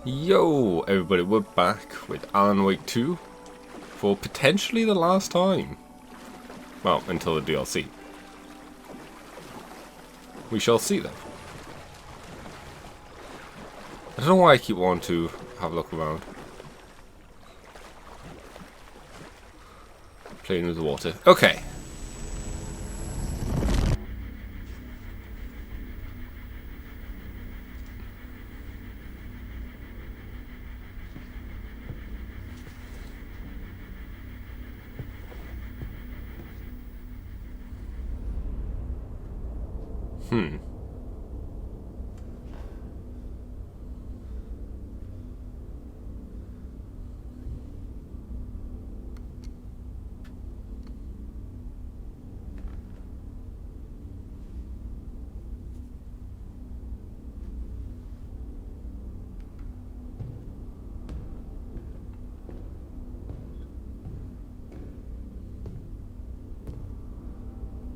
Yo, everybody, we're back with Alan Wake 2 for potentially the last time. Well, until the DLC. We shall see then. I don't know why I keep wanting to have a look around. Playing with the water. Okay.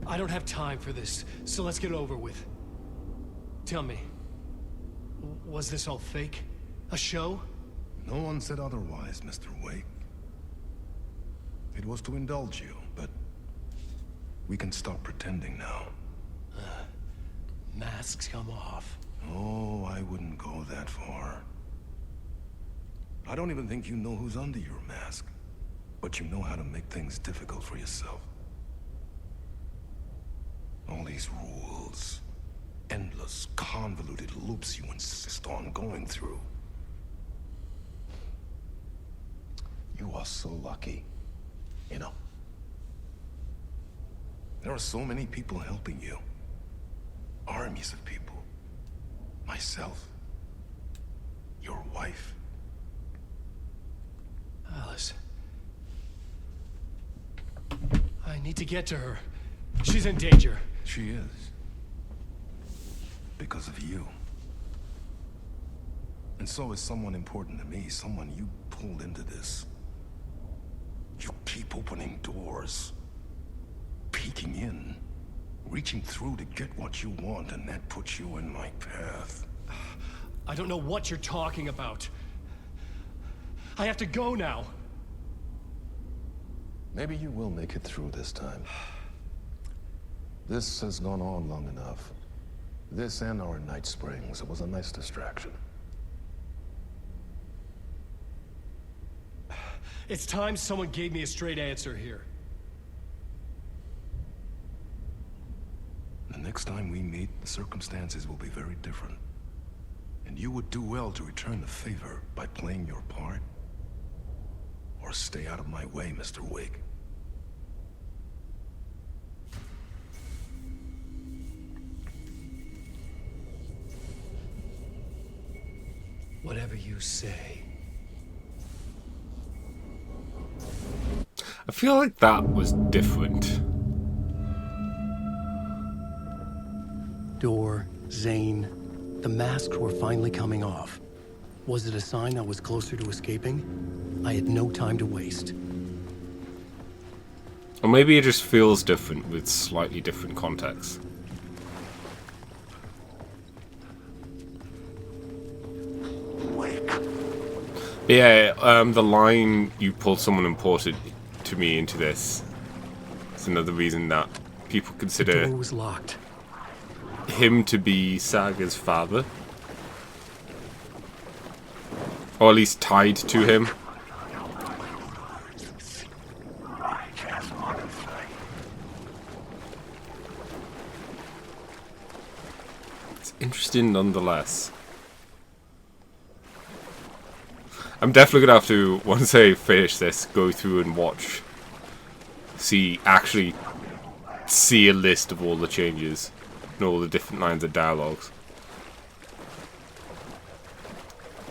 I don't have time for this, so let's get it over with. Tell me, was this all fake? A show? No one said otherwise, Mr. Wake. It was to indulge you, but we can stop pretending now. Masks come off. Oh, I wouldn't go that far. I don't even think you know who's under your mask, but you know how to make things difficult for yourself. All these rules, endless, convoluted loops you insist on going through. You are so lucky, you know. There are so many people helping you. Armies of people. Myself. Your wife. Alice. I need to get to her. She's in danger. She is. Because of you. And so is someone important to me, someone you pulled into this. You keep opening doors. Peeking in. Reaching through to get what you want, and that puts you in my path. I don't know what you're talking about. I have to go now. Maybe you will make it through this time. This has gone on long enough. This and our night springs. It was a nice distraction. It's time someone gave me a straight answer here. The next time we meet, the circumstances will be very different. And you would do well to return the favor by playing your part. Or stay out of my way, Mr. Wake. Whatever you say. I feel like that was different. Door, Zane, the masks were finally coming off. Was it a sign I was closer to escaping? I had no time to waste. Or maybe it just feels different with slightly different context. Yeah, the line "you pulled someone important to me into this" is another reason that people The consider door was locked. him to be Saga's father. Or at least tied to him. It's interesting nonetheless. I'm definitely gonna have to, once I finish this, go through and actually see a list of all the changes and all the different lines of dialogues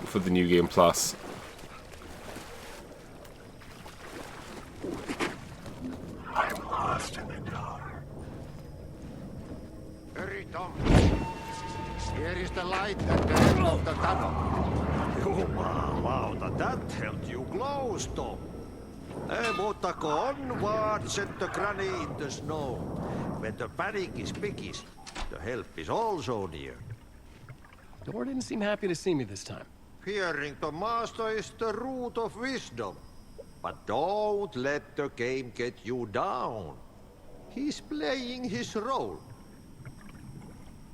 for the New Game Plus. I'm lost in the dark. Hurry, Tom. Here is the light at the end of the tunnel. Jumalauta, that held you close, Tom. Mutta go onwards and the granny in the snow. When the panic is biggest, the help is also near. Door didn't seem happy to see me this time. Fearing the master is the root of wisdom. But don't let the game get you down. He's playing his role.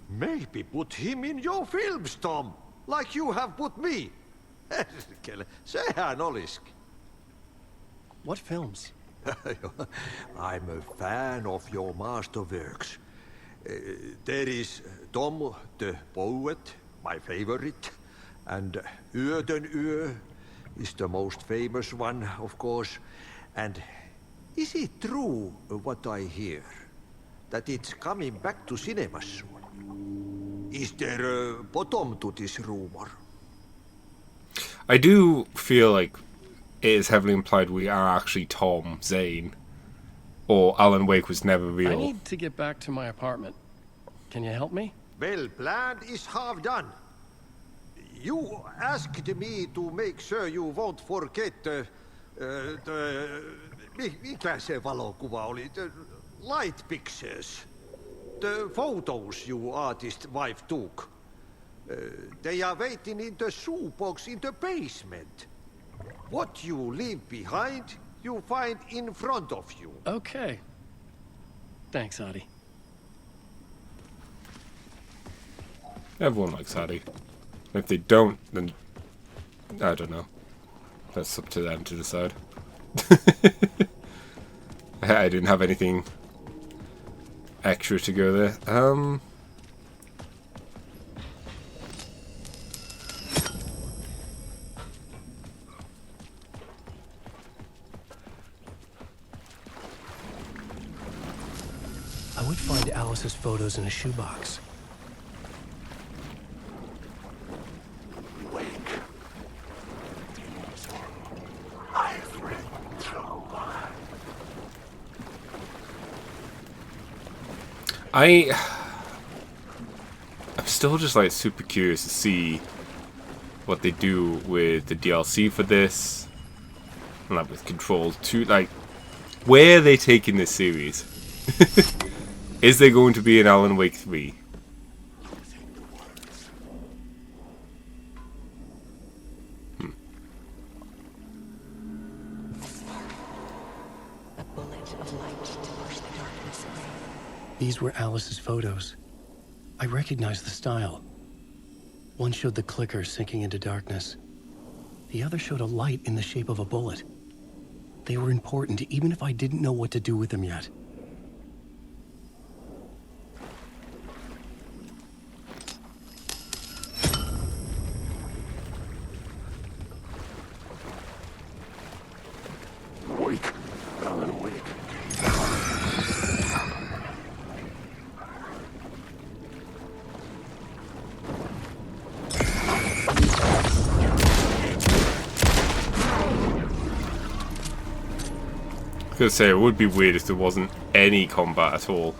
Maybe put him in your films, Tom, like you have put me. Sehän oliski. What films? I'm a fan of your masterworks. There is Tom the Poet, my favorite, and Uuden Yö is the most famous one, of course. And is it true what I hear? That it's coming back to cinemas soon? Is there a bottom to this rumor? I do feel like it is heavily implied we are actually Tom Zane, or Alan Wake was never real. I need to get back to my apartment. Can you help me? Well, plan is half done. You asked me to make sure you won't forget mikä se valokuva oli? The light pictures. The photos you artist wife took. They are waiting in the shoebox in the basement. What you leave behind, you find in front of you. Okay. Thanks, Adi. Everyone likes Addy. If they don't, then I don't know. That's up to them to decide. I didn't have anything extra to go there. I would find Alice's photos in a shoebox. Wake. Ifrit so much. I'm still just like super curious to see what they do with the DLC for this, and like with Control 2. Like, where are they taking this series? Is there going to be an Alan Wake 3? A bullet of light to push the darkness away. These were Alice's photos. I recognized the style. One showed the clicker sinking into darkness. The other showed a light in the shape of a bullet. They were important, even if I didn't know what to do with them yet. Wake. Alan Wake. I was gonna say, it would be weird if there wasn't any combat at all.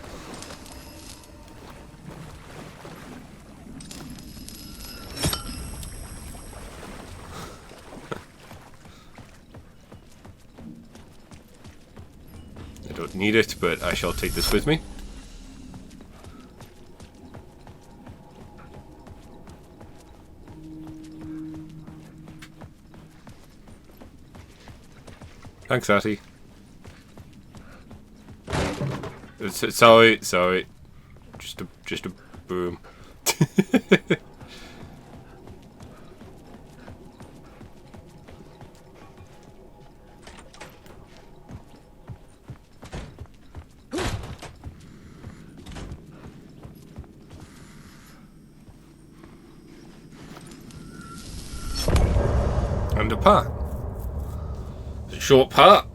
I don't need it, but I shall take this with me. Thanks, Atty. Sorry. Just a boom. And a part. A short part.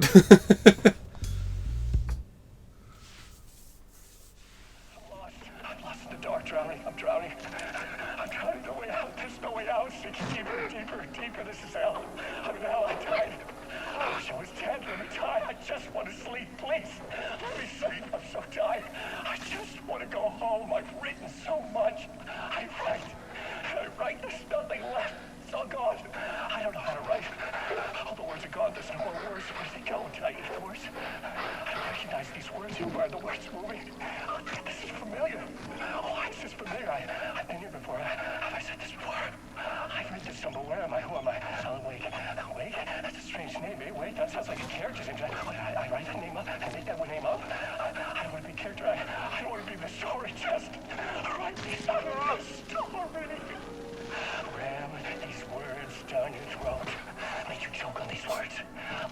I'm drowning. The way out. There's no way out. It's deeper. This is hell. I'm in hell. I died. I wish I was dead. Let me die. I just want to sleep, please. Let me sleep. I'm so tired. I just want to go home. I've written so much. I write. There's nothing left. It's all gone. I don't know how to write. All the words are gone. There's no more words. Where do they go? Did I eat the words? I don't recognize these words. Who are the words moving? Oh, this is familiar. Why is this familiar? I've been here before. Have I said this before? I've read this somewhere. That sounds like a character's name. I write that name up. I make that name up. I don't want to be a character. I don't want to be the story. Just write me down the story. Ram these words down your throat. Make you choke on these words.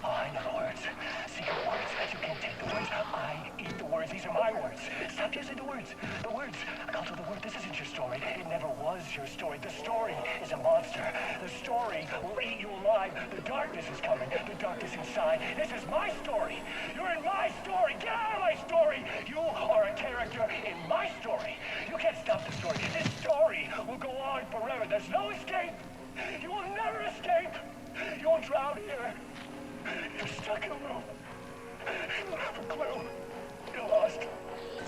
Oh, I know the words. Secret words. You can't take the words. I eat the words. These are my words. Stop using the words. The words. I'll do the word. This isn't your story. It never was your story. The story is a monster. The story will eat you alive. The darkness is coming. The darkness inside. This is my story. You're in my story. Get out of my story. You are a character in my story. You can't stop the story. This story will go on forever. There's no escape. You will never escape. You will drown here. You're stuck in a room. You don't have a clue. You're lost.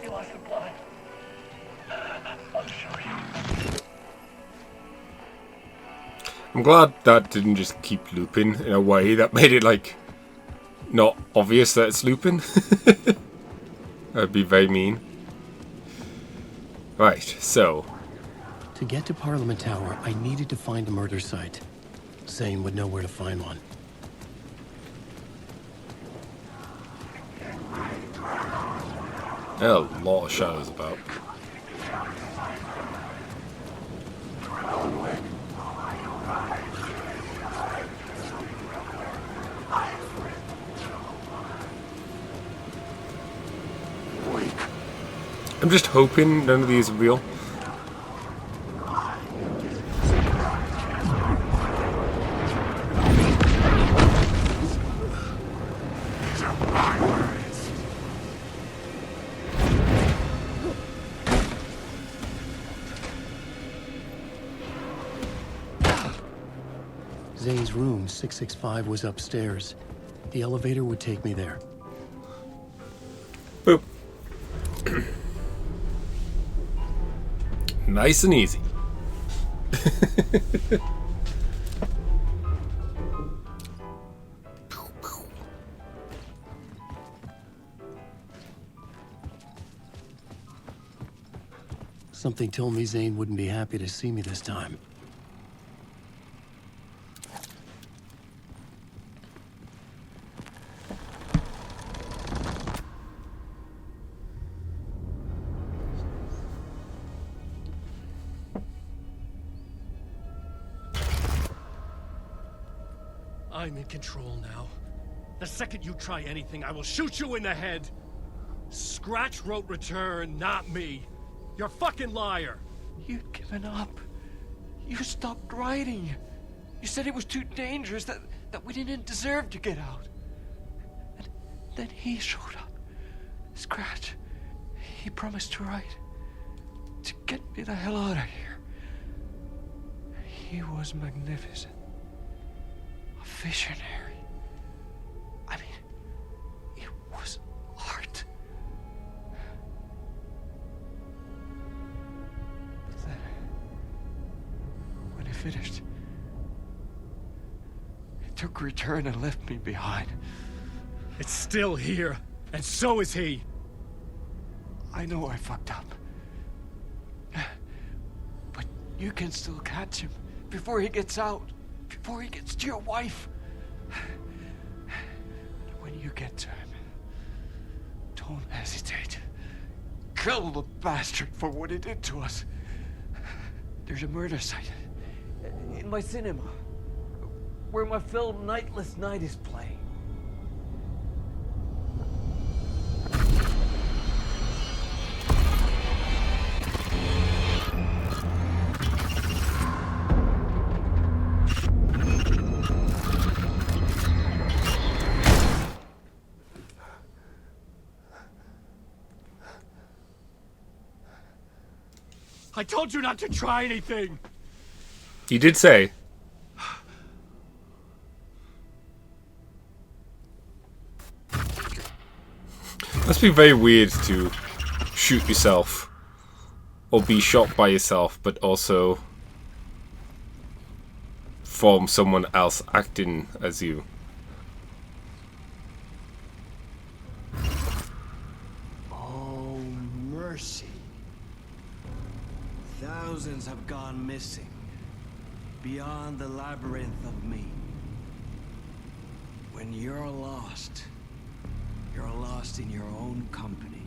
You lost the plot. I'll show you. I'm glad that didn't just keep looping in a way that made it, like, not obvious that it's looping. That'd be very mean. Right, so. To get to Parliament Tower, I needed to find a murder site. Zane would know where to find one. There are a lot of shadows about. I'm just hoping none of these are real. Zane's room, 665, was upstairs. The elevator would take me there. Boop. Nice and easy. Something told me Zane wouldn't be happy to see me this time. I'm in control now. The second you try anything, I will shoot you in the head. Scratch wrote return, not me. You're a fucking liar. You'd given up. You stopped writing. You said it was too dangerous, that we didn't deserve to get out. And then he showed up. Scratch. He promised to write. To get me the hell out of here. He was magnificent. A visionary. I mean, it was art. But then, when he finished, he took a return and left me behind. It's still here, and so is he. I know I fucked up. But you can still catch him before he gets out. Before he gets to your wife. And when you get to him, don't hesitate. Kill the bastard for what he did to us. There's a murder site in my cinema where my film Nightless Night is playing. I told you not to try anything! You did say. Must be very weird to shoot yourself or be shot by yourself, but also from someone else acting as you. Oh, mercy. Thousands have gone missing, beyond the labyrinth of me. When you're lost in your own company.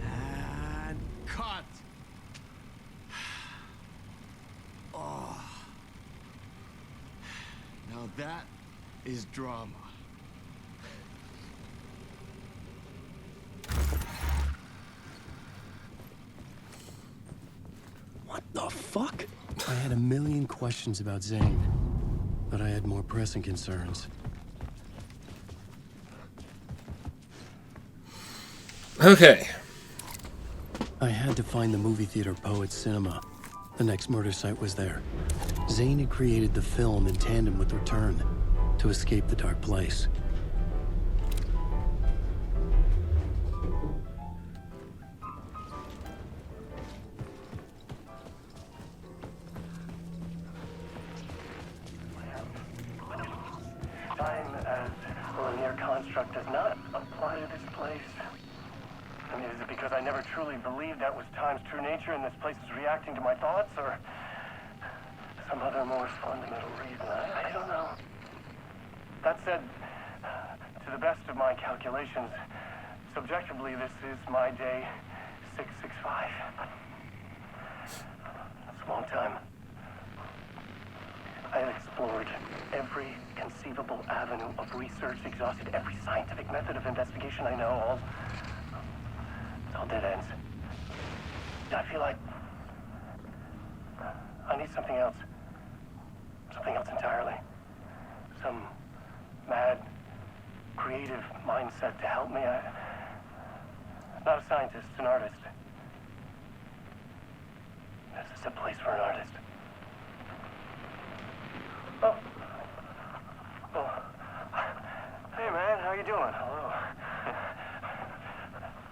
And cut! Oh. Now that is drama. What the fuck? I had a million questions about Zane, but I had more pressing concerns. Okay. I had to find the movie theater Poets Cinema. The next murder site was there. Zane had created the film in tandem with Return to escape the dark place. Time as a linear construct does not apply to this place. I mean, is it because I never truly believed that was time's true nature and this place is reacting to my thoughts, or some other more fundamental reason? I don't know. That said, to the best of my calculations, subjectively, this is my day 665. That's a long time. I have explored every conceivable avenue of research, exhausted every scientific method of investigation I know, all dead ends. I feel like I need something else. Something else entirely. Some mad, creative mindset to help me. I'm not a scientist, an artist. This is a place for an artist. Oh. Hey, man, how you doing? Hello.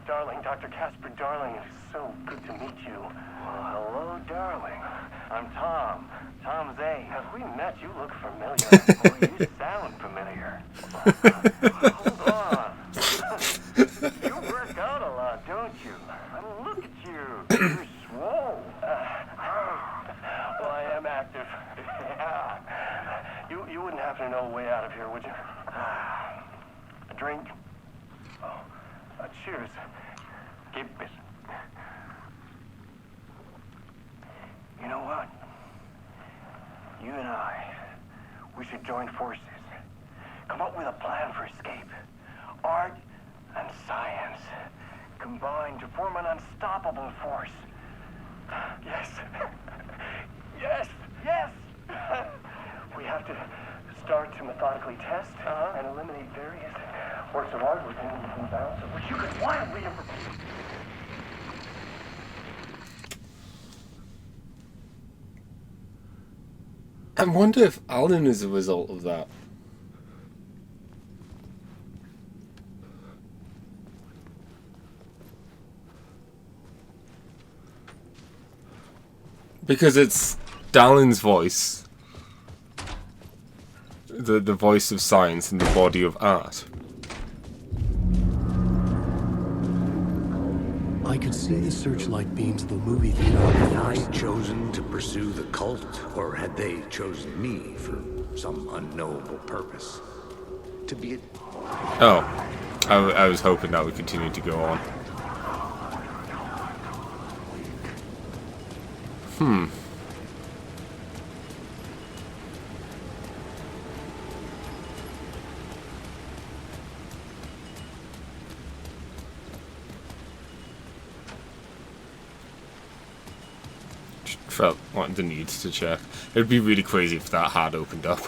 Darling, Dr. Casper Darling, it is so good to meet you. Well, hello, darling. I'm Tom. Tom Zane. Have we met? You look familiar. Well, you sound familiar. Hold on. You work out a lot, don't you? I mean, look at you. You're swole. Well, I am active. Yeah. You wouldn't happen to know a way out of here, would you? A drink? Oh, cheers. Keep it. You know what? You and I, we should join forces. Come up with a plan for escape. Art and science combined to form an unstoppable force. Yes. Yes. Yes. We have to start to methodically test and eliminate various works of art within bounds of which you could wildly I wonder if Alan is a result of that. Because it's Dallin's voice. The voice of science and the body of art. I could see the searchlight beams of the movie theater. Had I chosen to pursue the cult, or had they chosen me for some unknowable purpose? To be a... Oh, I was hoping that would continue to go on. Felt like the need to check. It'd be really crazy if that had opened up.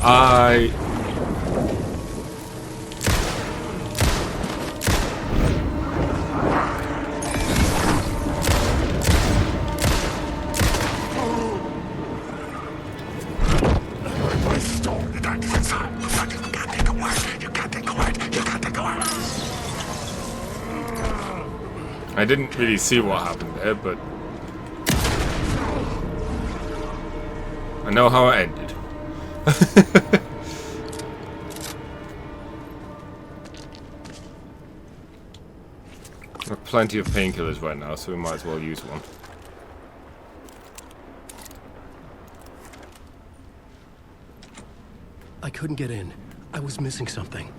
I didn't really see what happened there, but I know how it ended. There are plenty of painkillers right now, so we might as well use one. I couldn't get in. I was missing something.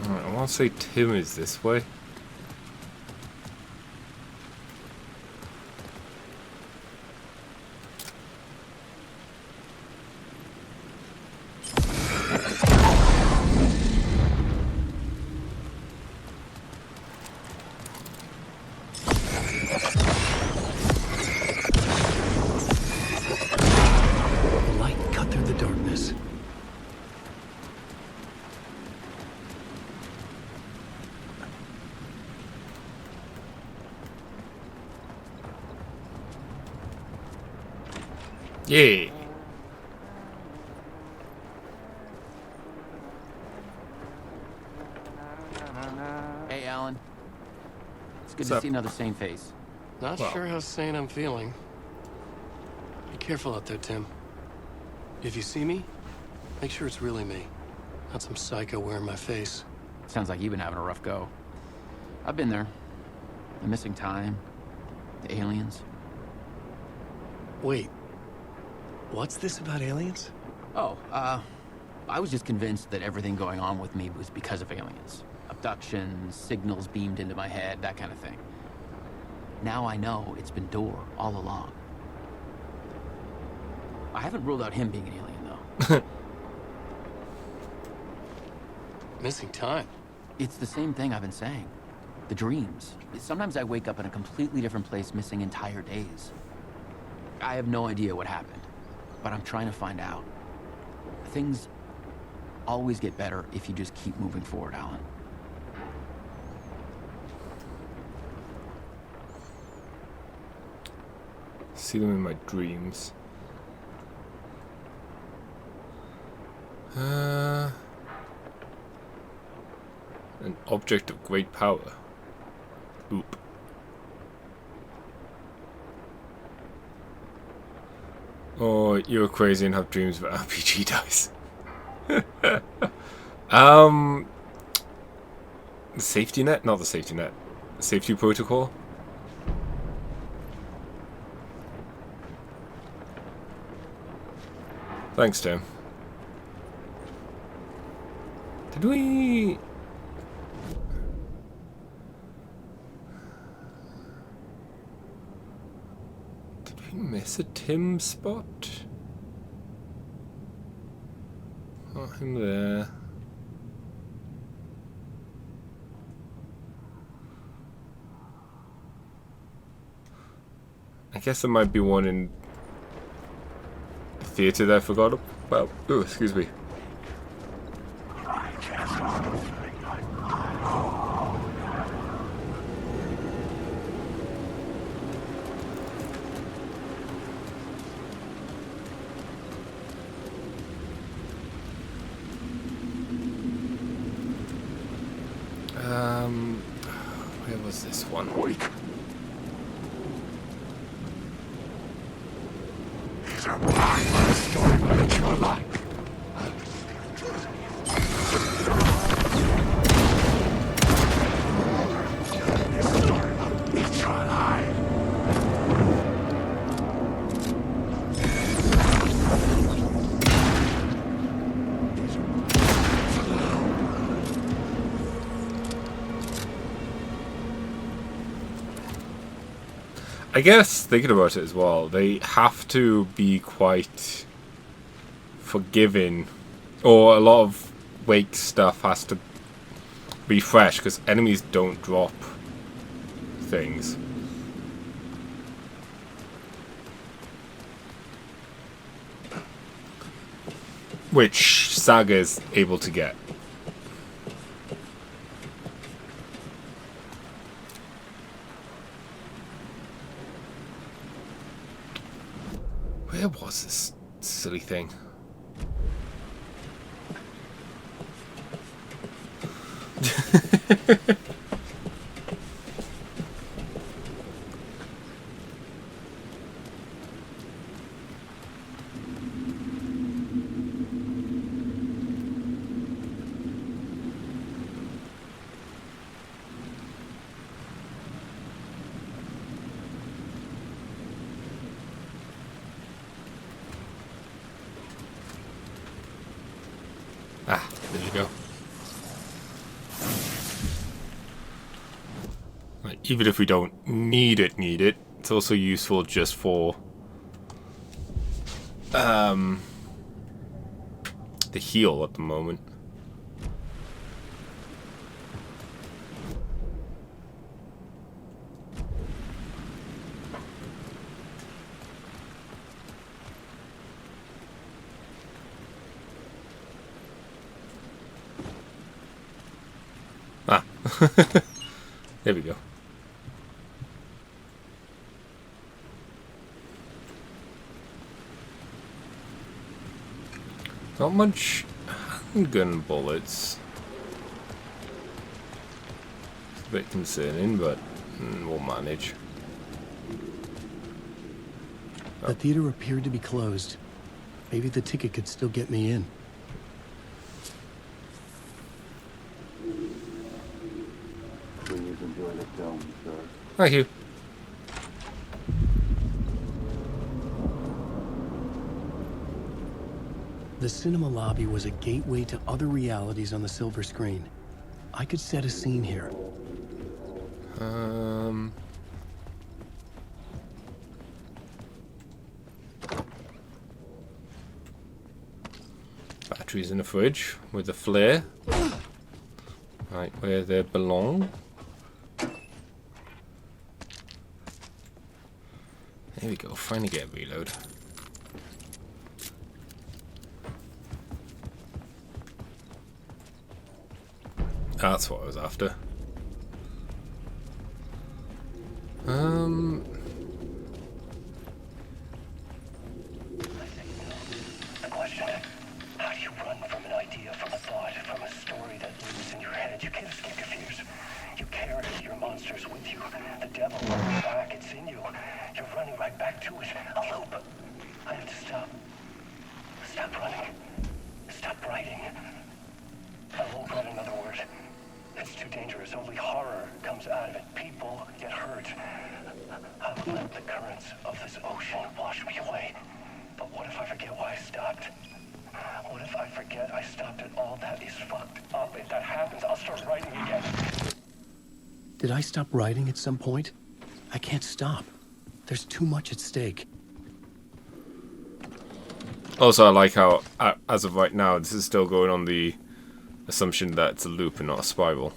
Alright, I want to say Tim is this way. Yeah. Hey, Alan. It's good What's to up? see another sane face. Not Well. sure how sane I'm feeling. Be careful out there, Tim. If you see me, make sure it's really me, not some psycho wearing my face. Sounds like you've been having a rough go. I've been there. The missing time, the aliens. Wait, what's this about aliens? Oh, I was just convinced that everything going on with me was because of aliens. Abductions, signals beamed into my head, that kind of thing. Now I know it's been Door all along. I haven't ruled out him being an alien, though. Missing time. It's the same thing I've been saying. The dreams. Sometimes I wake up in a completely different place, missing entire days. I have no idea what happened, but I'm trying to find out. Things always get better if you just keep moving forward, Alan. See them in my dreams. An object of great power. Oop. Oh, you're crazy and have dreams about RPG dice. The safety net? Not the safety net. The safety protocol? Thanks, Tim. Did we... miss a Tim spot? Not him there. I guess there might be one in the theater that I forgot about. Oh, excuse me. Where was this one? Wait. These are my story that you like. It's your life. I guess, thinking about it as well, they have to be quite forgiving, or a lot of Wake stuff has to refresh, because enemies don't drop things. Which Saga is able to get. Where was this silly thing? Ah, there you go. Like, even if we don't need it, it's also useful just for the heal at the moment. Ah, there we go. Not much handgun bullets. It's a bit concerning, but we'll manage. The theater appeared to be closed. Maybe the ticket could still get me in. Please enjoy the film, sir. Thank you. The cinema lobby was a gateway to other realities on the silver screen. I could set a scene here. Batteries in the fridge with a flare. Right where they belong. There we go, finally get a reload. That's what I was after. The question, how do you run from an idea, from a thought, from a story that lives in your head? You can't escape your fears. You carry your monsters with you. The devil lurks back, it's in you. You're running right back to it. A loop. I have to stop. Stop running. Stop writing. I won't write another word. It's too dangerous. Only horror comes out of it. People get hurt. I will let the currents of this ocean wash me away. But what if I forget why I stopped? What if I forget I stopped at all? That is fucked up. If that happens, I'll start writing again. Did I stop writing at some point? I can't stop. There's too much at stake. Also, I like how, as of right now, this is still going on the assumption that it's a loop and not a spiral.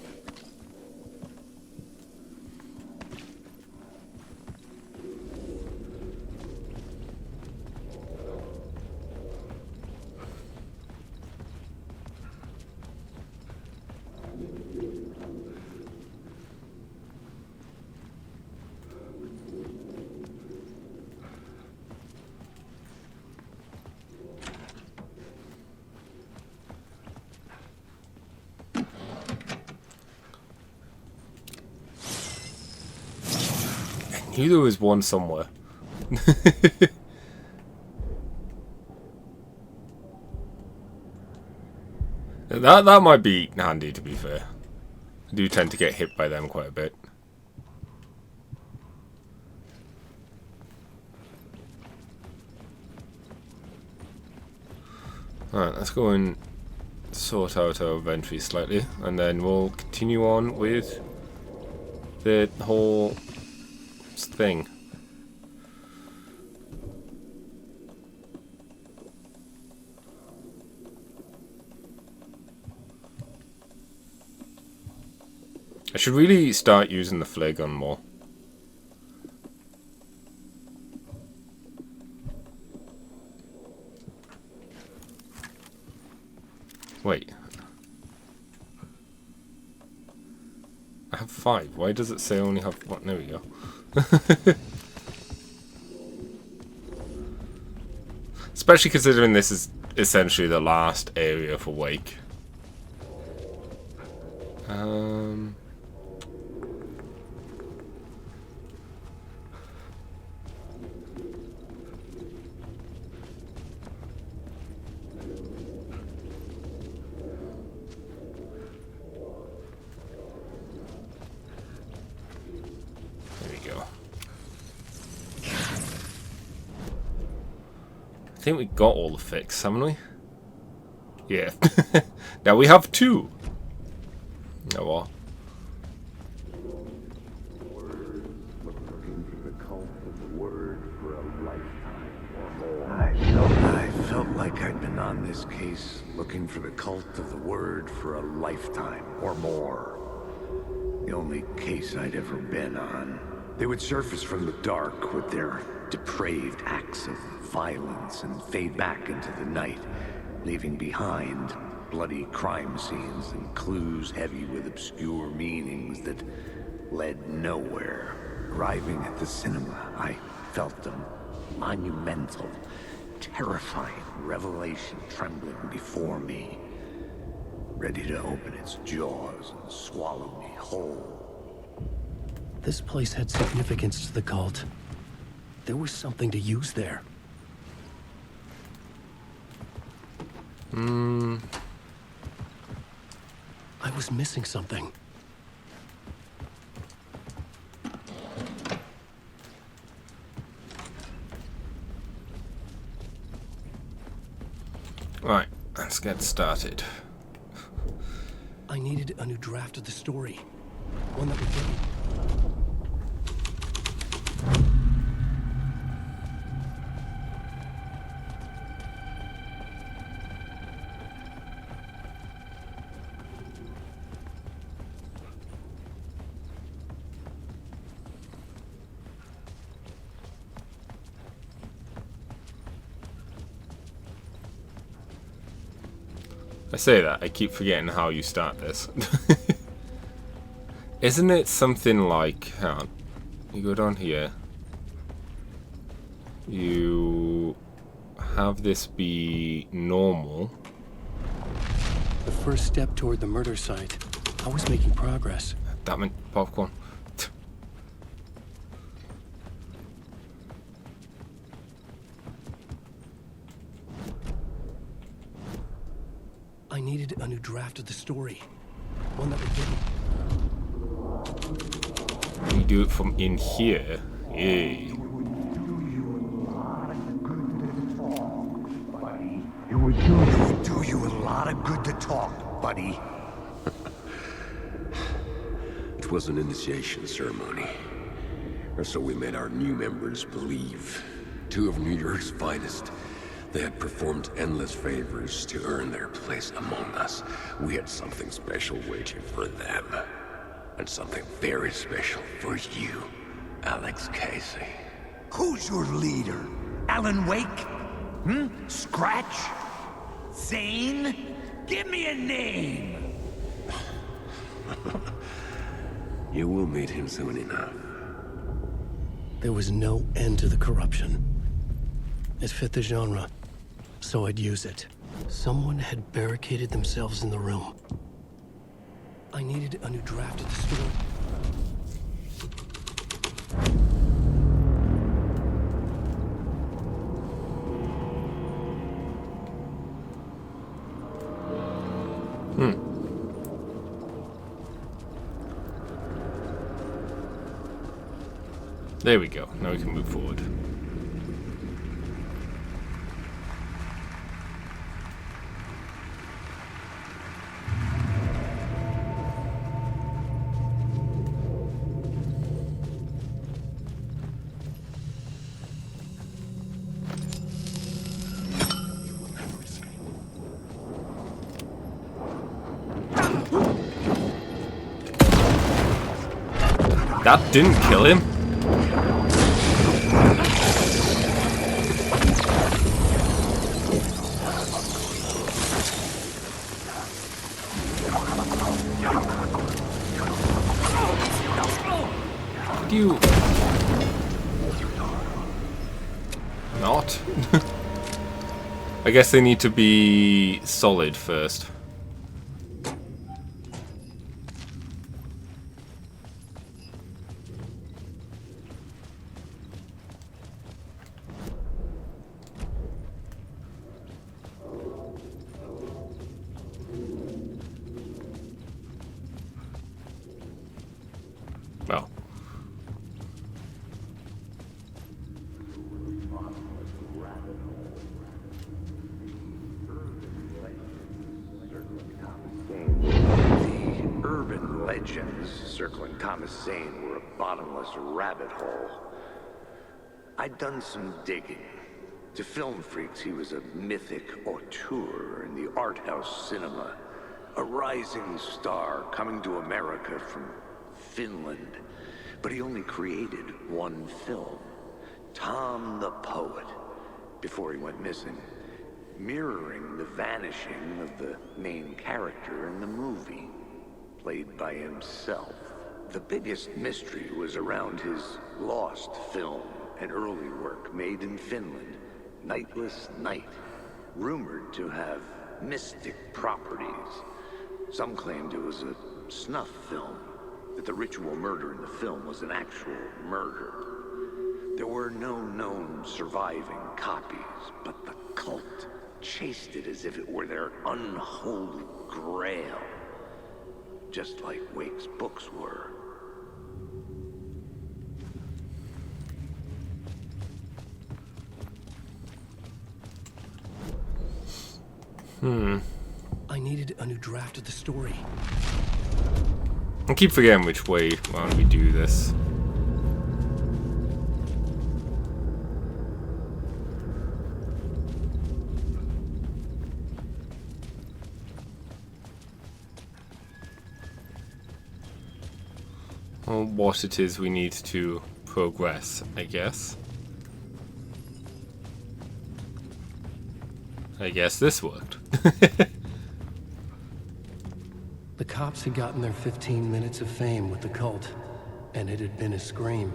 I knew there was one somewhere. That might be handy, to be fair. I do tend to get hit by them quite a bit. Alright, let's go and sort out our inventory slightly, and then we'll continue on with the whole thing. I should really start using the flare gun more. Wait. I have 5. Why does it say I only have 1? There we go. Especially considering this is essentially the last area for Wake. I think we got all the fix, haven't we? Yeah. Now we have 2. Oh well. I felt like I'd been on this case looking for the cult of the word for a lifetime or more. The only case I'd ever been on. They would surface from the dark with their depraved acts of violence and fade back into the night, leaving behind bloody crime scenes and clues heavy with obscure meanings that led nowhere. Arriving at the cinema, I felt a monumental, terrifying revelation trembling before me, ready to open its jaws and swallow me whole. This place had significance to the cult. There was something to use there. I was missing something. Right, let's get started. I needed a new draft of the story. One that would get me. I say that, I keep forgetting how you start this. Isn't it something like, hang on, you go down here, you have this be normal. The first step toward the murder site. I was making progress. Damn it, popcorn. I needed a new draft of the story. One that would get me. You do it from in here. Yay. It would do you a lot of good to talk, buddy. It was an initiation ceremony. Or so we made our new members believe. 2 of New York's finest. They had performed endless favors to earn their place among us. We had something special waiting for them. And something very special for you, Alex Casey. Who's your leader? Alan Wake? Scratch? Zane? Give me a name! You will meet him soon enough. There was no end to the corruption. It fit the genre, so I'd use it. Someone had barricaded themselves in the room. I needed a new draft of the story. There we go. Now we can move forward. That didn't kill him. Did you... Not? I guess they need to be solid first. Oh. The urban legends circling Thomas Zane were a bottomless rabbit hole. I'd done some digging. To film freaks, he was a mythic auteur in the art house cinema. A rising star coming to America from Finland. But he only created one film, Tom the Poet, before he went missing, mirroring the vanishing of the main character in the movie, played by himself. The biggest mystery was around his lost film, an early work made in Finland, Nightless Night, rumored to have mystic properties. Some claimed it was a snuff film, that the ritual murder in the film was an actual murder. There were no known surviving copies, but the cult chased it as if it were their unholy grail, just like Wake's books were. I needed a new draft of the story. I keep forgetting which way we do this. Or what it is we need to progress, I guess. I guess this worked. The cops had gotten their 15 minutes of fame with the cult, and it had been a scream.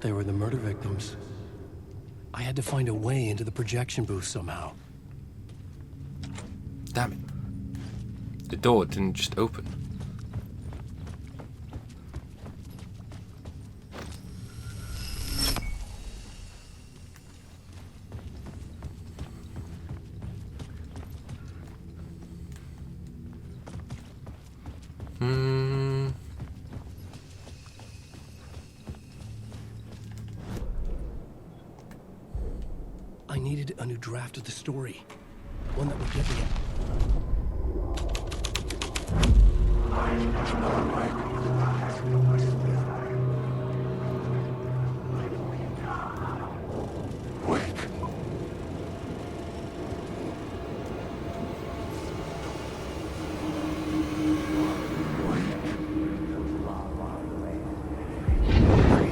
They were the murder victims. I had to find a way into the projection booth somehow. Damn it. The door didn't just open. I needed a new draft of the story. One that would get me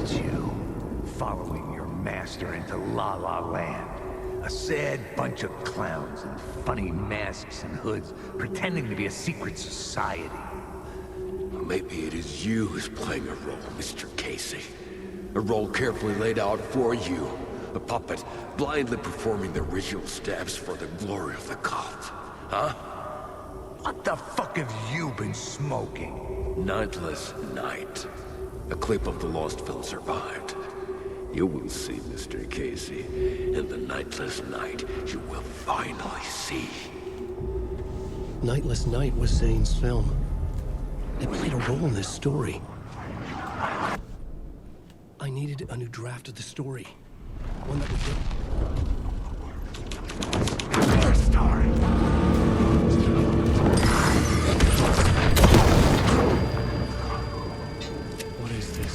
It's you, following your master into La La Land. A sad bunch of clowns in funny masks and hoods, pretending to be a secret society. Maybe it is you who's playing a role, Mr. Casey. A role carefully laid out for you. A puppet, blindly performing the ritual steps for the glory of the cult. Huh? What the fuck have you been smoking? Nightless Night. A clip of the lost film survived. You will see, Mr. Casey. In the Nightless Night, you will finally see. Nightless Night was Zane's film. It played a role in this story. I needed a new draft of the story. One that would get... What is this?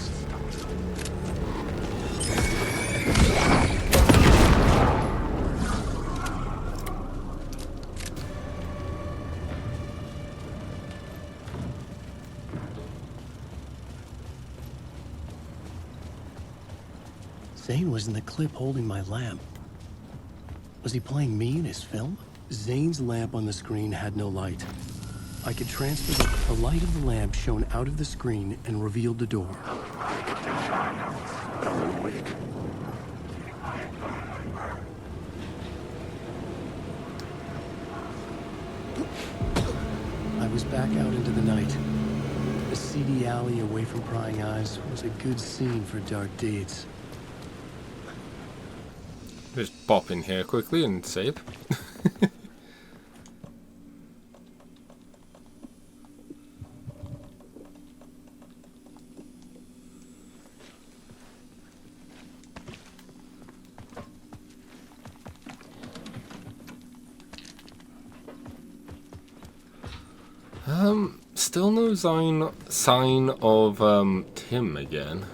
Zane was in the clip holding my lamp. Was he playing me in his film? Zane's lamp on the screen had no light. I could transfer the light of the lamp shone out of the screen and revealed the door. I was back out into the night. A seedy alley away from prying eyes was a good scene for dark deeds. Just pop in here quickly and save. Still no sign of Tim again.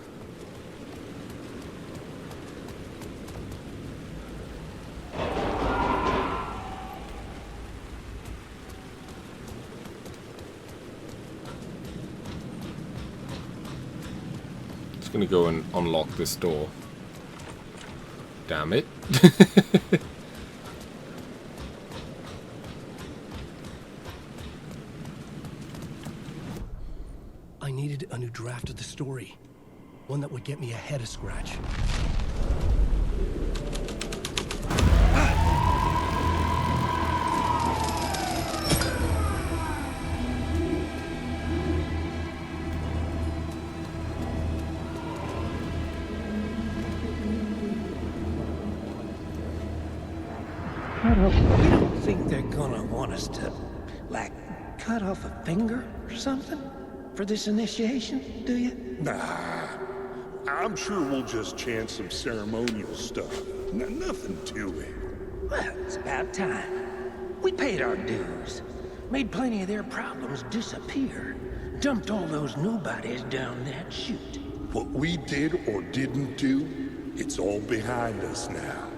Just gonna go and unlock this door. Damn it. I needed a new draft of the story. One that would get me ahead of Scratch. You don't think they're gonna want us to, like, cut off a finger or something for this initiation, do you? Nah, I'm sure we'll just chant some ceremonial stuff. Nothing to it. Well, it's about time. We paid our dues, made plenty of their problems disappear, dumped all those nobodies down that chute. What we did or didn't do, it's all behind us now.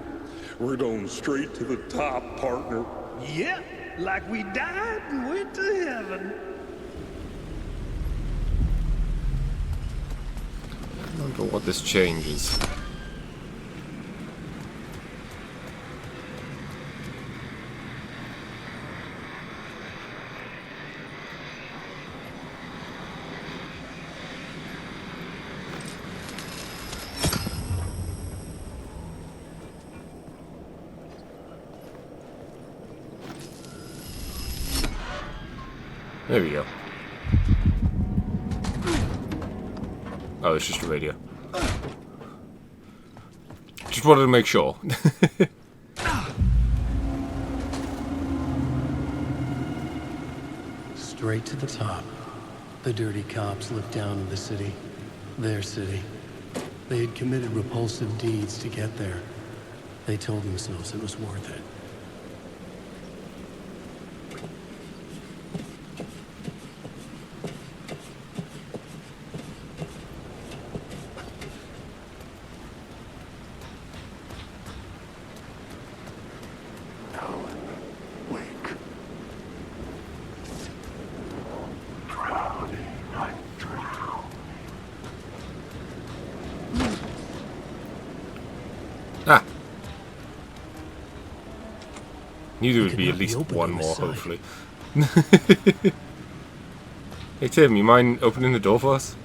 We're going straight to the top, partner. Yep, like we died and went to heaven. I wonder what this changes. There we go. Oh, it's just a radio. Just wanted to make sure. Straight to the top. The dirty cops looked down on the city. Their city. They had committed repulsive deeds to get there. They told themselves it was worth it. Ah. Knew there would be at least one more, hopefully. Hey Tim, you mind opening the door for us?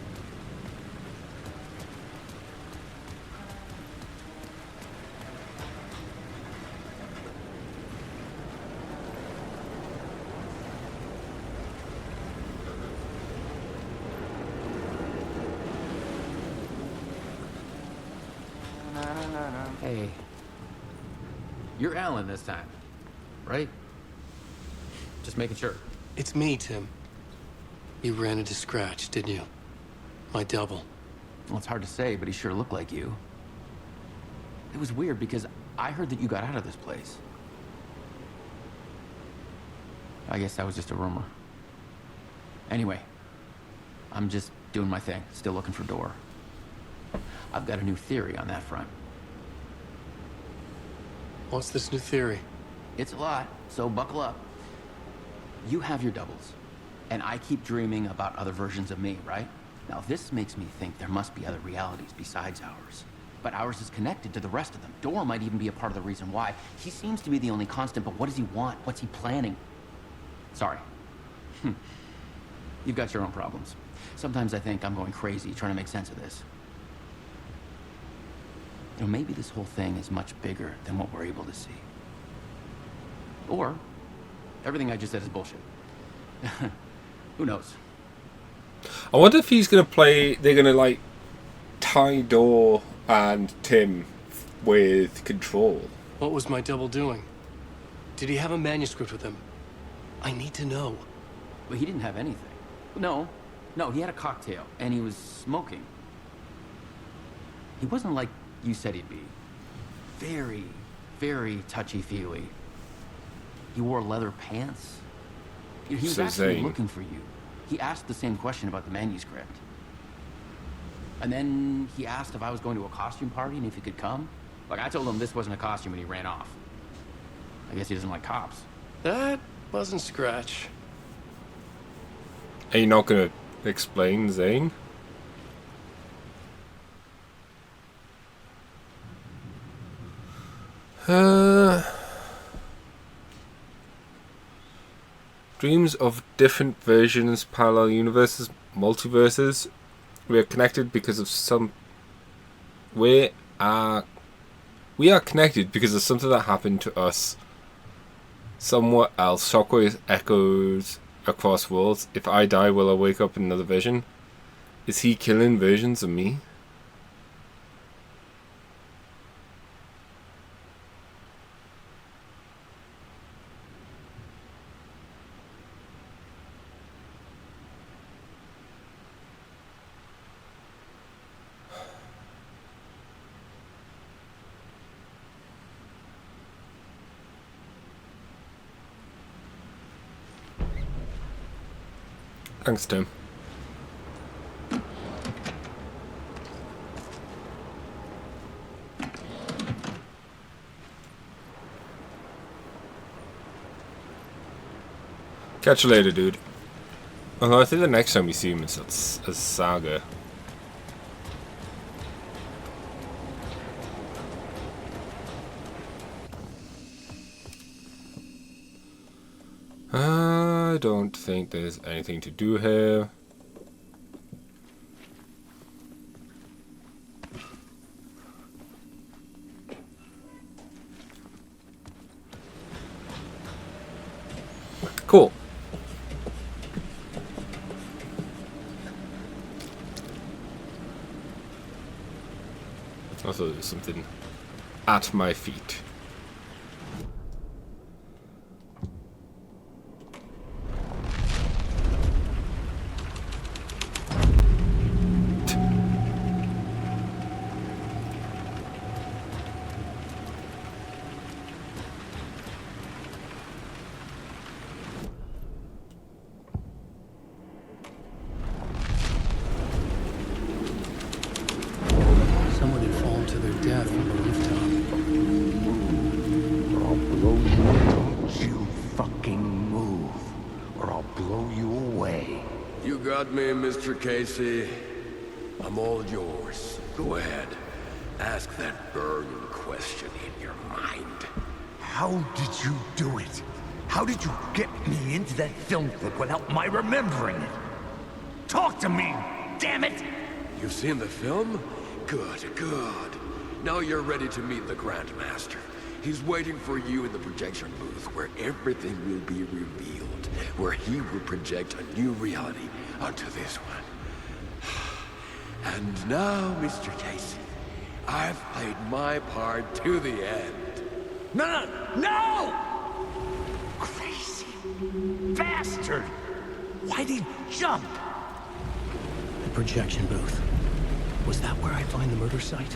Hey. You're Alan this time, right? Just making sure. It's me, Tim. You ran into Scratch, didn't you? My double. Well, it's hard to say, but he sure looked like you. It was weird because I heard that you got out of this place. I guess that was just a rumor. Anyway, I'm just doing my thing, still looking for Door. I've got a new theory on that front. What's this new theory? It's a lot, so buckle up. You have your doubles, and I keep dreaming about other versions of me, right? Now this makes me think there must be other realities besides ours. but ours is connected to the rest of them. Door might even be a part of the reason why. He seems to be the only constant, but what does he want? What's he planning? Sorry. You've got your own problems. Sometimes I think I'm going crazy trying to make sense of this. You know, maybe this whole thing is much bigger than what we're able to see. Or everything I just said is bullshit. Who knows? I wonder if he's gonna play. They're gonna like tie Door and Tim with Control. What was my double doing? Did he have a manuscript with him? I need to know. Well, he didn't have anything. No, he had a cocktail, and he was smoking. He wasn't like you said he'd be. Very, very touchy-feely. He wore leather pants. He was actually looking for you. He asked the same question about the manuscript. And then he asked if I was going to a costume party and if he could come. Like, I told him this wasn't a costume and he ran off. I guess he doesn't like cops. That wasn't Scratch. Are you not gonna explain, Zane? Dreams of different versions, parallel universes, multiverses. We are connected because of some. We are connected because of something that happened to us somewhere else. Shockwave echoes across worlds. If I die, will I wake up in another version? Is he killing versions of me? Thanks, Tim. Catch you later, dude. Although I think the next time we see him is a saga. I don't think there's anything to do here. Cool. Also, there's something at my feet. Mr. Casey, I'm all yours. Go ahead. Ask that burning question in your mind. How did you do it? How did you get me into that film clip without my remembering it? Talk to me, damn it! You've seen the film? Good, good. Now you're ready to meet the Grandmaster. He's waiting for you in the projection booth where everything will be revealed, where he will project a new reality onto this one. And now, Mr. Casey, I've played my part to the end. No! Crazy bastard! Why'd he jump? The projection booth. Was that where I find the murder site?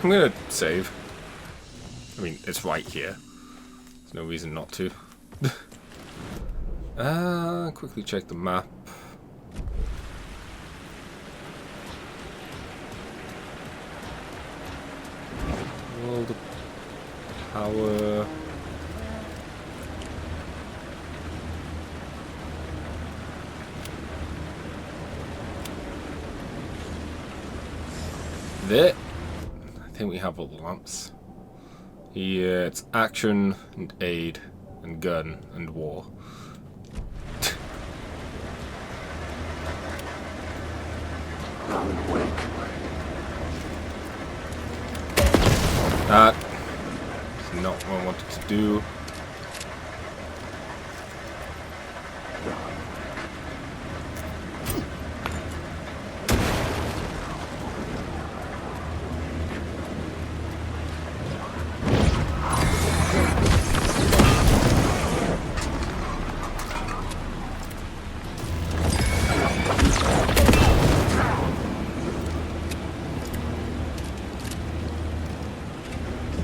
I'm gonna save. I mean, it's right here. There's no reason not to. Quickly check the map. All the power. There. I think we have all the lamps. Yeah, it's action and aid and gun and war. That is not what I wanted to do.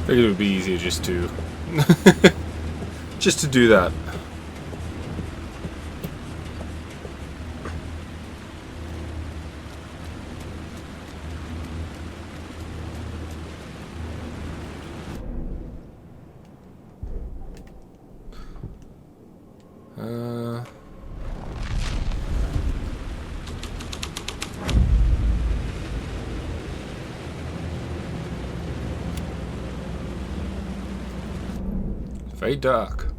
I think it would be easier just to just to do that. Very dark.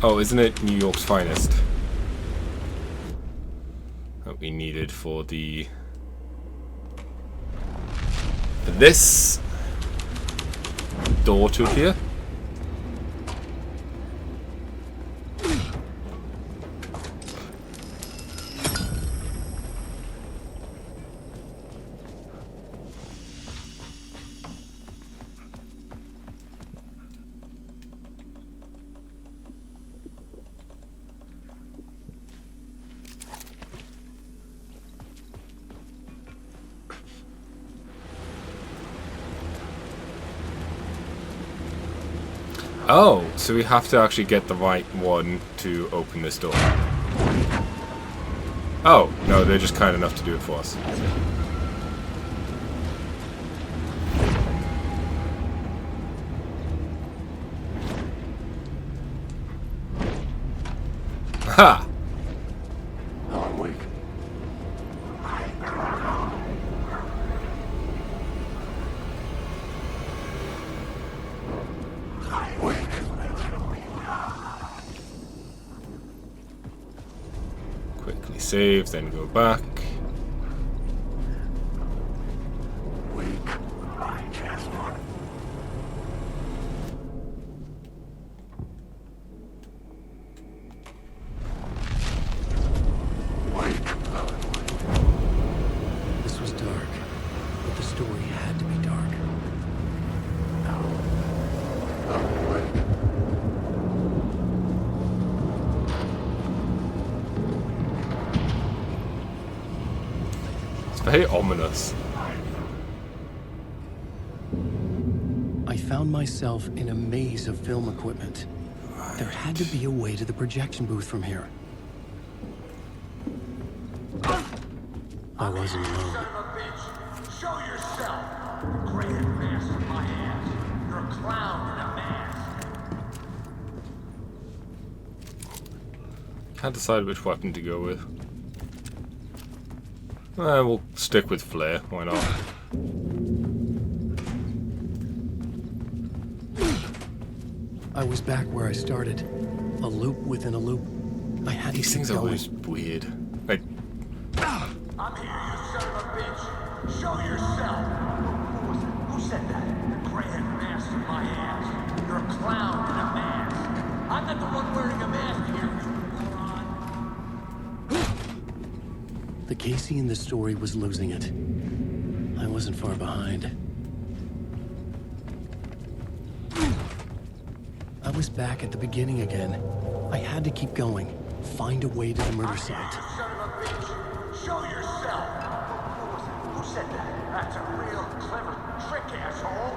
Oh, isn't it New York's finest? That we needed for the... for this door to appear? Oh, so we have to actually get the right one to open this door. Oh, no, they're just kind enough to do it for us. Ha! I'm weak. Quickly save, then go back. This was dark, but the story had to be dark. It's very ominous. I found myself in a maze of film equipment. There had to be a way to the projection booth from here. I wasn't alone. Son of a bitch! Show yourself! Grand master of my ass! You're a clown in a mask! Can't decide which weapon to go with. We'll stick with flare, why not? I was back where I started. A loop within a loop. I had These to things keep are going. always weird. Like, I'm here, you son of a bitch! Show yourself! Who was it? Who said that? The grand master of my ass! You're a clown in a mask! I'm not the one wearing a mask here, you moron! The Casey in the story was losing it. I wasn't far behind. I was back at the beginning again. I had to keep going. Find a way to the murder site. Son of a bitch! Show yourself! Who was it? Who said that? That's a real clever trick, asshole!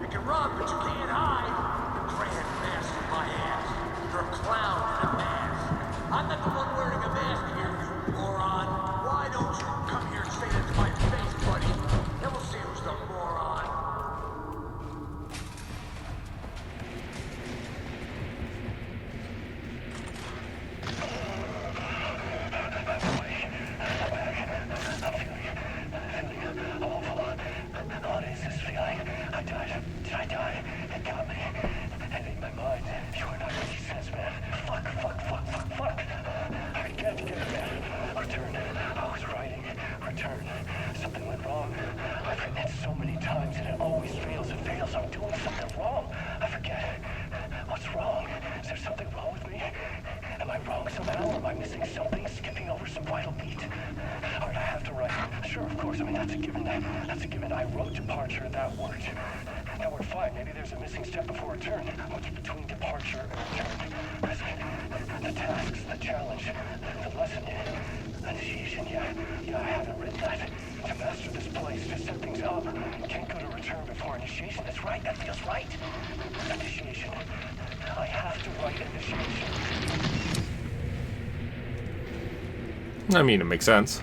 You can run, but you can't hide! The grand master of my ass! You're a clown in a mask! I'm not the one wearing a mask here, you moron! Why don't you come here and say that to my face, buddy? Then we'll see who's the moron! right. All right, I have to write. Sure, of course. I mean, that's a given. That's a given. I wrote departure, that worked. That worked fine. Maybe there's a missing step before return. What's between departure and return? The tasks, the challenge, the lesson, initiation. Yeah, I haven't written that. To master this place, to set things up. Can't go to return before initiation. That's right. That feels right. Initiation. I have to write initiation. I mean, it makes sense.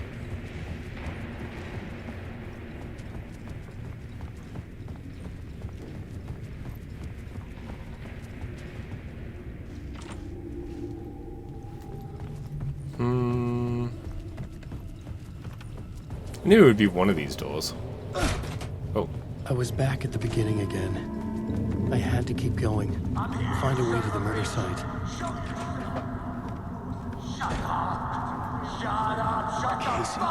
I knew it would be one of these doors. Oh. I was back at the beginning again. I had to keep going. Find a way to the murder site. Casey?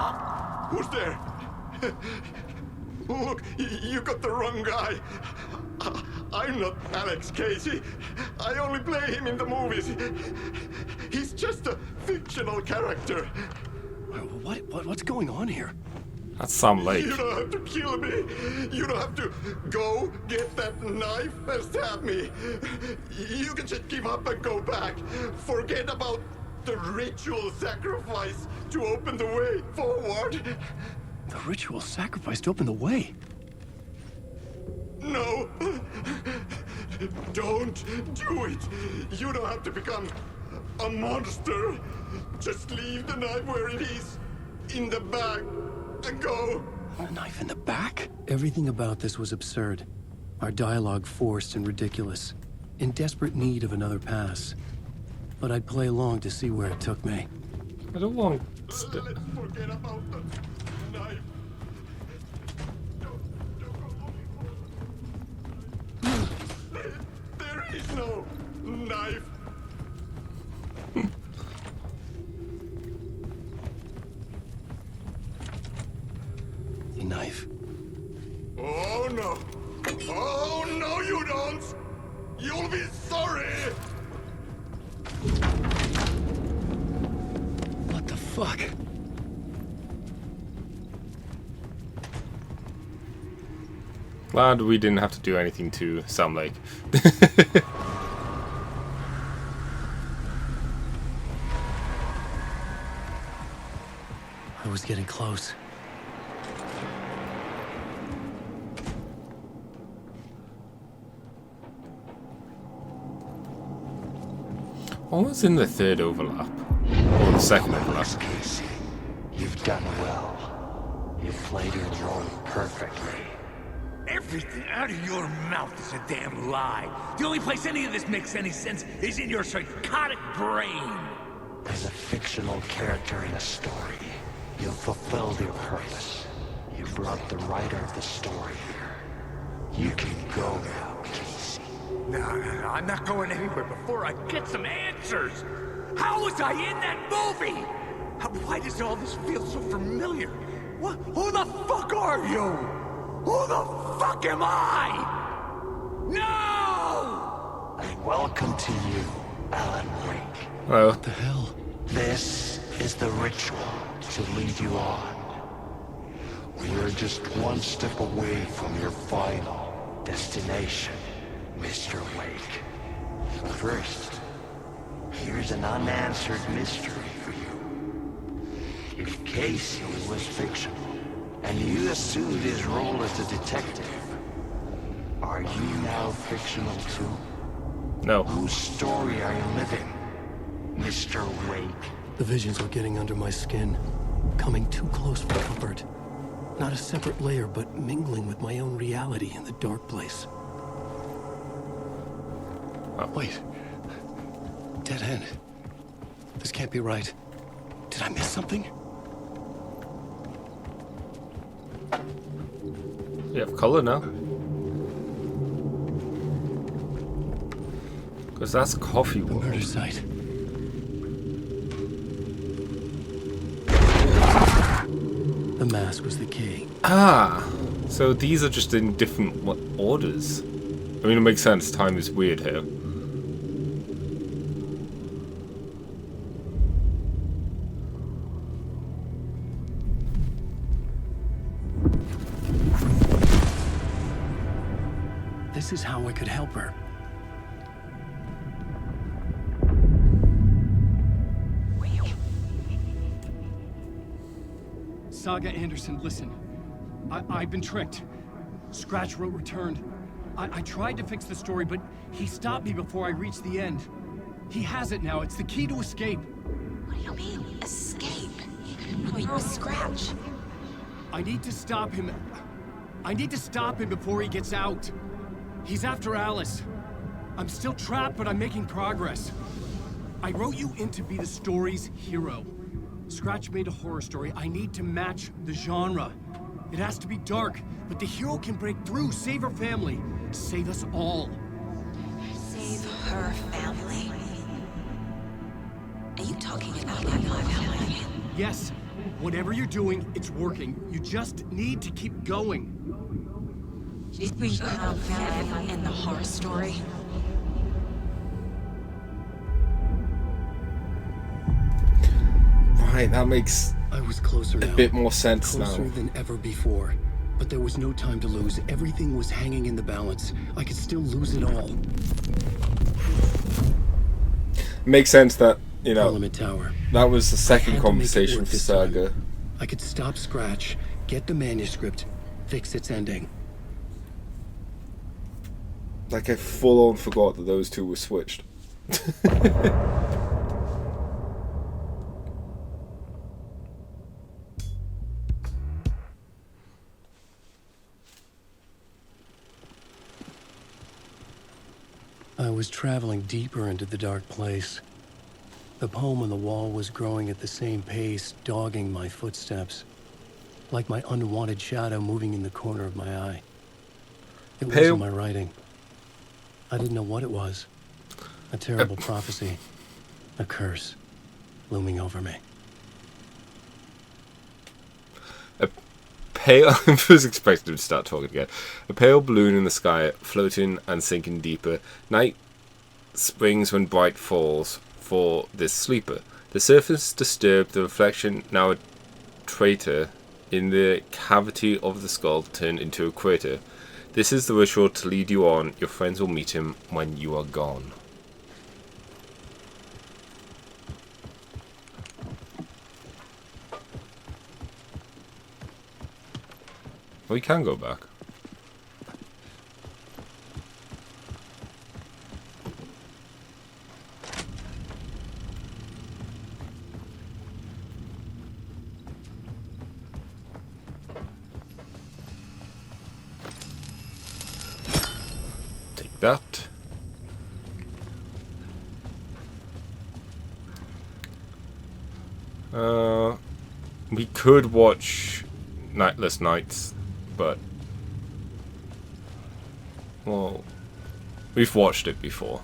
Who's there? Look, you got the wrong guy. I'm not Alex Casey. I only play him in the movies. He's just a fictional character. What's going on here? That's Sam Lake. You don't have to kill me. You don't have to go get that knife and stab me. You can just give up and go back. Forget about the ritual sacrifice to open the way forward. The ritual sacrifice to open the way? No. Don't do it. You don't have to become a monster. Just leave the knife where it is. In the bag. And go. A knife in the back? Everything about this was absurd. Our dialogue forced and ridiculous. In desperate need of another pass. But I'd play along to see where it took me. I don't want... Let's forget about the knife. There is no knife. The knife. Oh no! Oh no, you don't! You'll be sorry! What the fuck? Glad we didn't have to do anything to Sam Lake. I was getting close. What was in the third overlap? Or the second overlap? Casey, you've done well. You've played your role perfectly. Everything out of your mouth is a damn lie. The only place any of this makes any sense is in your psychotic brain. As a fictional character in a story, you've fulfilled your purpose. You brought the writer of the story here. You can go now, Casey. No, I'm not going anywhere before I get some answers. How was I in that movie? Why does all this feel so familiar? What? Who the fuck are you? Who the fuck am I? No! And welcome to you, Alan Wake. Hello. What the hell? This is the ritual to lead you on. We're just one step away from your final destination, Mr. Wake. But first, here's an unanswered mystery for you. If Casey was fictional, and you assumed his role as a detective, are you now fictional too? No. Whose story are you living, Mr. Wake? The visions were getting under my skin, coming too close for comfort. Not a separate layer, but mingling with my own reality in the dark place. Wait. Dead end. This can't be right. Did I miss something? You have color now. Because that's coffee world. The murder site. The mask was the key. Ah, so these are just in different orders. I mean, it makes sense. Time is weird here. this is how I could help her. Saga Anderson, listen. I've been tricked. Scratch wrote returned. I tried to fix the story, but he stopped me before I reached the end. He has it now. It's the key to escape. What do you mean, escape? You're a Scratch. I need to stop him. I need to stop him before he gets out. He's after Alice. I'm still trapped, but I'm making progress. I wrote you in to be the story's hero. Scratch made a horror story. I need to match the genre. It has to be dark, but the hero can break through, save her family, save us all. Save her family? Are you talking about my family? Yes. Whatever you're doing, it's working. You just need to keep going. Did we have family in the horror story? Right, that makes I was closer a now. bit more sense Closer now. than ever before. But there was no time to lose. Everything was hanging in the balance. I could still lose it all. Makes sense that, you know, Parliament Tower. that was the I second had to make it conversation work for this time. Saga. I could stop Scratch, get the manuscript, fix its ending. Like, I full on forgot that those two were switched. I was traveling deeper into the dark place. The poem on the wall was growing at the same pace, dogging my footsteps, like my unwanted shadow moving in the corner of my eye. It wasn't my writing. I didn't know what it was. A terrible prophecy, a curse, looming over me. Pale, I was expecting him to start talking again. A pale balloon in the sky, floating and sinking deeper. Night springs when bright falls for this sleeper. The surface disturbed, the reflection, now a traitor, in the cavity of the skull turned into a crater. This is the ritual to lead you on. Your friends will meet him when you are gone. We can go back. Take that. We could watch Nightless Nights, but well, we've watched it before.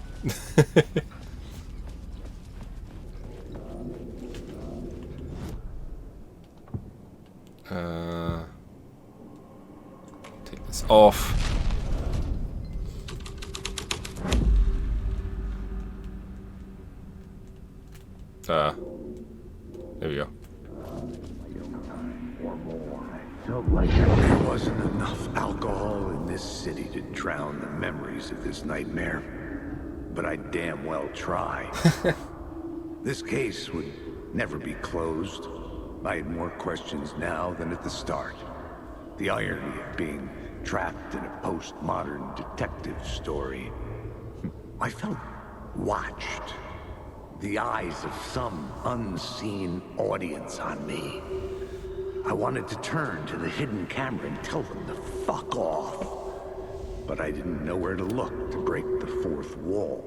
Take this off. There we go. Felt like there wasn't enough alcohol in this city to drown the memories of this nightmare. But I damn well try. This case would never be closed. I had more questions now than at the start. The irony of being trapped in a postmodern detective story. I felt watched. The eyes of some unseen audience on me. I wanted to turn to the hidden camera and tell them to fuck off. But I didn't know where to look to break the fourth wall.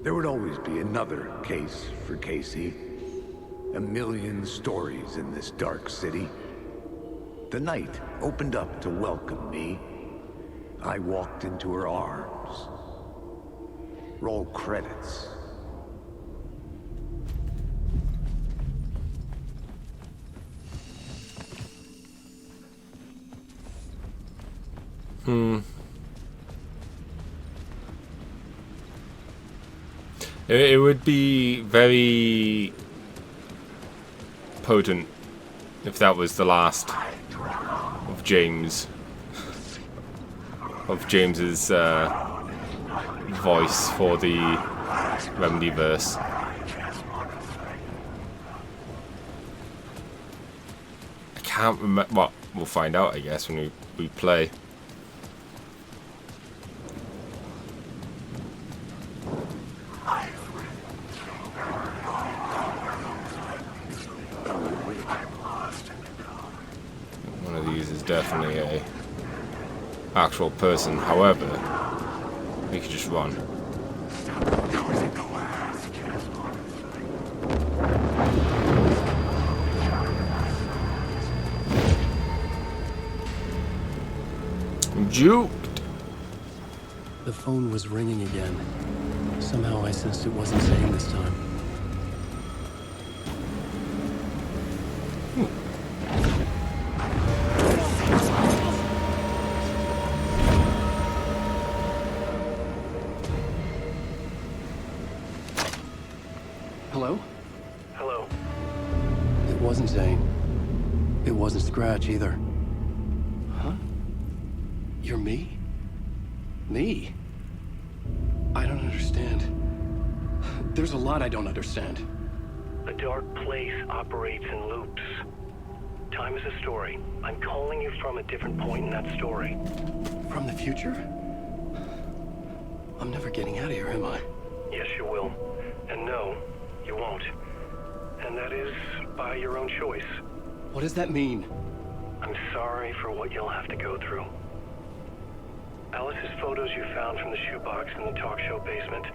There would always be another case for Casey. A million stories in this dark city. The night opened up to welcome me. I walked into her arms. Roll credits. It would be very potent if that was the last of James. of James's voice for the Remedy verse. I can't remember. Well, we'll find out, I guess, when we play. One of these is definitely a actual person. However, we could just run. Juked. The phone was ringing again. Somehow I sensed it wasn't saying this time. Hello? Hello. It wasn't Zane. It wasn't Scratch either. Huh? You're me? Me? I don't understand. There's a lot I don't understand. A dark place operates in loops. Time is a story. I'm calling you from a different point in that story. From the future? I'm never getting out of here, am I? Yes, you will. And no, you won't. And that is by your own choice. What does that mean? I'm sorry for what you'll have to go through. Alice's photos you found from the shoebox in the talk show basement.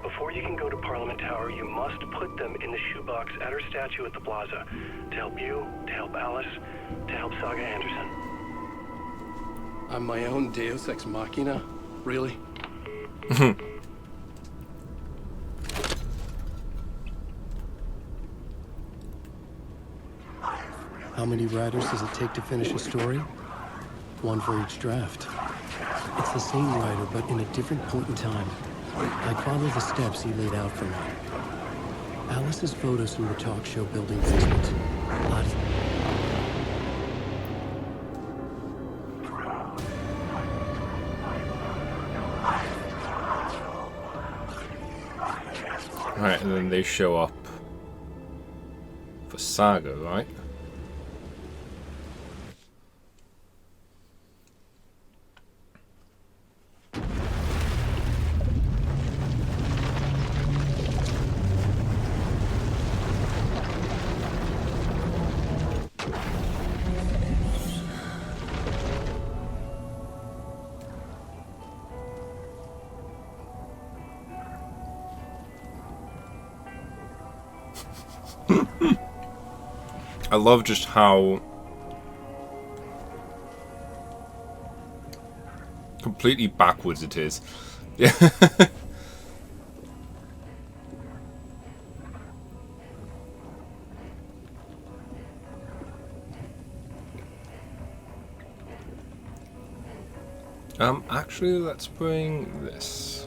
Before you can go to Parliament Tower, you must put them in the shoebox at her statue at the plaza. To help you, to help Alice, to help Saga Anderson. I'm my own Deus Ex Machina? Really? How many writers does it take to finish a story? One for each draft. It's the same writer, but in a different point in time. I follow the steps he laid out for me. Alice's photos from the talk show building basement. Right, and then they show up for Saga, right? I love just how completely backwards it is. Yeah. Actually, let's bring this.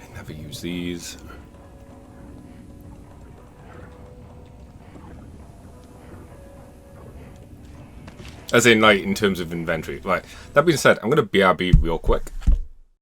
I never use these. As in, like, in terms of inventory. Right, that being said, I'm going to BRB real quick.